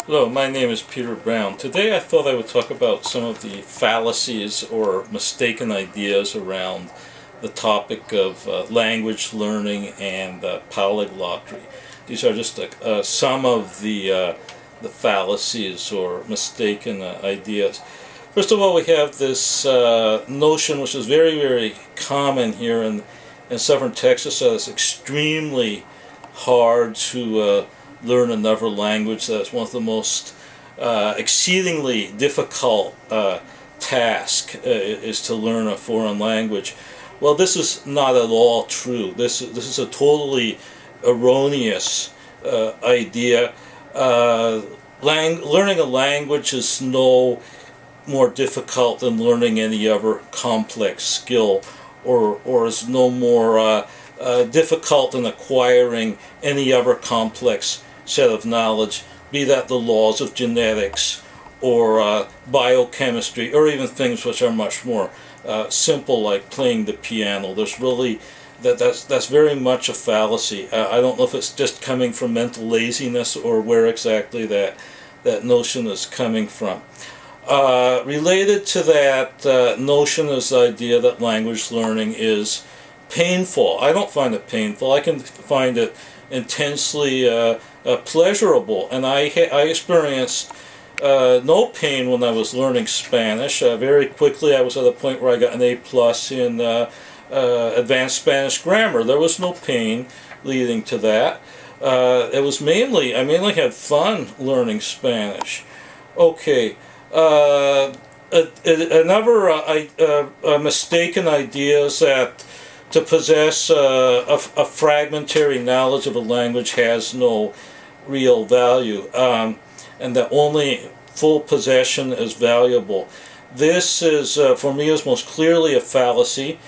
Hello, my name is Peter Browne. Today I thought I would talk about some of the fallacies or mistaken ideas around the topic of language learning and polyglottery. These are just some of the fallacies or mistaken ideas. First of all, we have this notion, which is very, very common here in southern Texas, that it's extremely hard to learn another language. That's one of the most exceedingly difficult task is to learn a foreign language. Well, this is not at all true. This is a totally erroneous idea. Learning a language is no more difficult than learning any other complex skill, or is no more difficult than acquiring any other complex set of knowledge, be that the laws of genetics or biochemistry, or even things which are much more simple, like playing the piano. There's really that's very much a fallacy. I don't know if it's just coming from mental laziness or where exactly that notion is coming from. Related to that notion is the idea that language learning is painful. I don't find it painful. I can find it intensely pleasurable, and I experienced no pain when I was learning Spanish. Very quickly I was at a point where I got an A+ in advanced Spanish grammar. There was no pain leading to that. It was I mainly had fun learning Spanish. Okay. Another mistaken idea is that to possess a fragmentary knowledge of a language has no real value, and that only full possession is valuable. This is, for me, is most clearly a fallacy,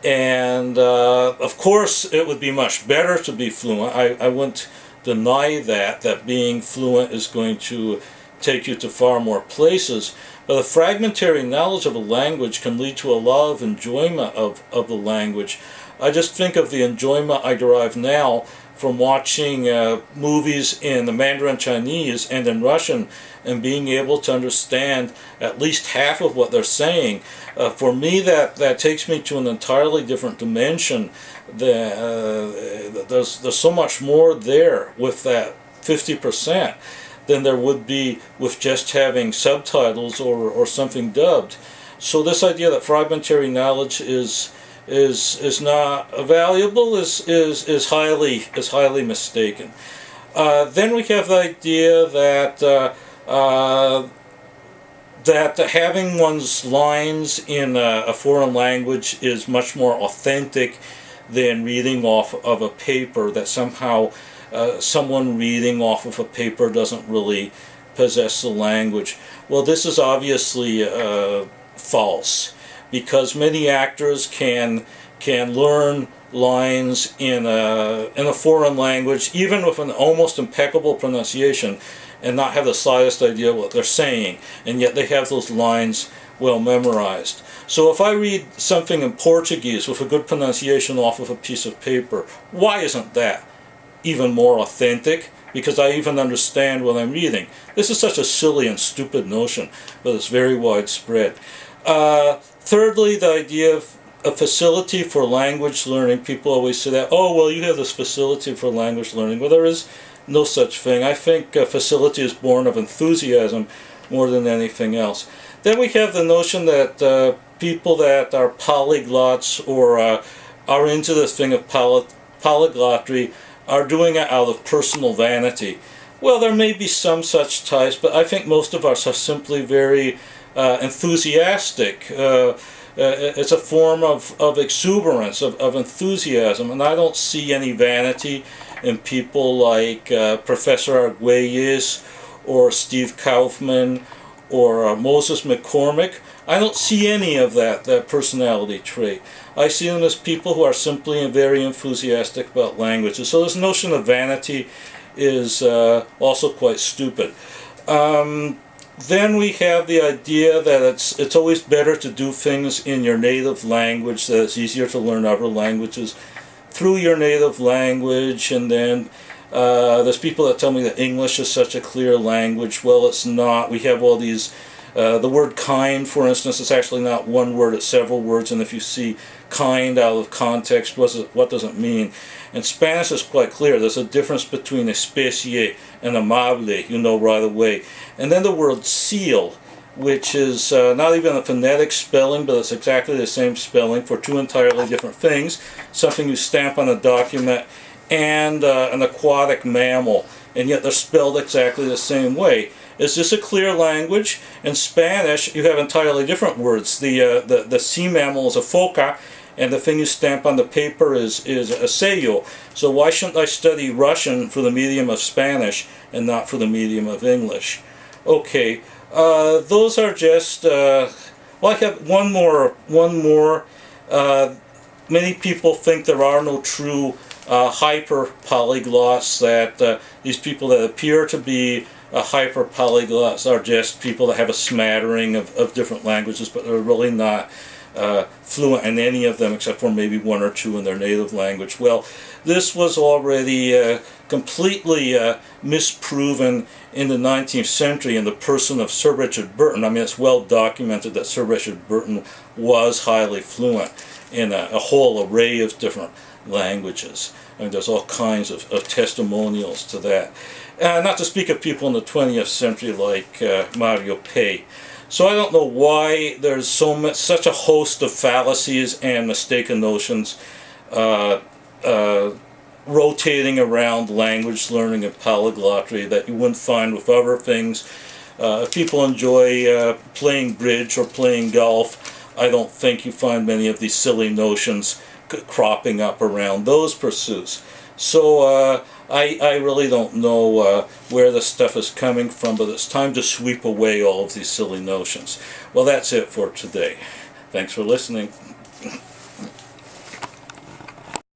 and of course it would be much better to be fluent. I wouldn't deny that being fluent is going to take you to far more places, but a fragmentary knowledge of a language can lead to a lot of enjoyment of the language. I just think of the enjoyment I derive now from watching movies in the Mandarin Chinese and in Russian and being able to understand at least half of what they're saying. For me, that takes me to an entirely different dimension. There's so much more there with that 50%. Than there would be with just having subtitles or something dubbed. So this idea that fragmentary knowledge is not valuable is highly mistaken. Then we have the idea that having one's lines in a foreign language is much more authentic than reading off of a paper, that somehow someone reading off of a paper doesn't really possess the language. Well, this is obviously false, because many actors can learn lines in a foreign language, even with an almost impeccable pronunciation, and not have the slightest idea what they're saying, and yet they have those lines well memorized. So if I read something in Portuguese with a good pronunciation off of a piece of paper, why isn't that even more authentic? Because I even understand what I'm reading. This is such a silly and stupid notion, but it's very widespread. Thirdly, the idea of a facility for language learning. People always say that, oh, well, you have this facility for language learning. Well, there is no such thing. I think facility is born of enthusiasm more than anything else. Then we have the notion that people that are polyglots or are into this thing of polyglottery are doing it out of personal vanity. Well, there may be some such types, but I think most of us are simply very enthusiastic. It's a form of exuberance, of enthusiasm, and I don't see any vanity in people like Professor Arguelles or Steve Kaufman or Moses McCormick. I don't see any of that personality trait. I see them as people who are simply very enthusiastic about languages. So this notion of vanity is also quite stupid. Then we have the idea that it's always better to do things in your native language, that it's easier to learn other languages through your native language, and then There's people that tell me that English is such a clear language. Well, it's not. We have all these, the word kind, for instance, is actually not one word, it's several words, and if you see kind out of context, what does it mean? In Spanish it's quite clear. There's a difference between especie and amable, you know right away. And then the word seal, which is not even a phonetic spelling, but it's exactly the same spelling for two entirely different things. Something you stamp on a document, and an aquatic mammal, and yet they're spelled exactly the same way. Is this a clear language? In Spanish, you have entirely different words. The sea mammal is a foca, and the thing you stamp on the paper is a sello. So why shouldn't I study Russian for the medium of Spanish and not for the medium of English? Okay, those are just, well, I have one more. Many people think there are no true hyper polyglots, that these people that appear to be hyper polyglots are just people that have a smattering of different languages, but they're really not fluent in any of them except for maybe one or two in their native language. Well, this was already completely misproven in the 19th century in the person of Sir Richard Burton. I mean, it's well documented that Sir Richard Burton was highly fluent in a whole array of different languages. I mean, there's all kinds of testimonials to that. Not to speak of people in the 20th century like Mario Pei. So I don't know why there's such a host of fallacies and mistaken notions rotating around language learning and polyglotry that you wouldn't find with other things. If people enjoy playing bridge or playing golf, I don't think you find many of these silly notions cropping up around those pursuits. So I really don't know where this stuff is coming from, but it's time to sweep away all of these silly notions. Well, that's it for today. Thanks for listening.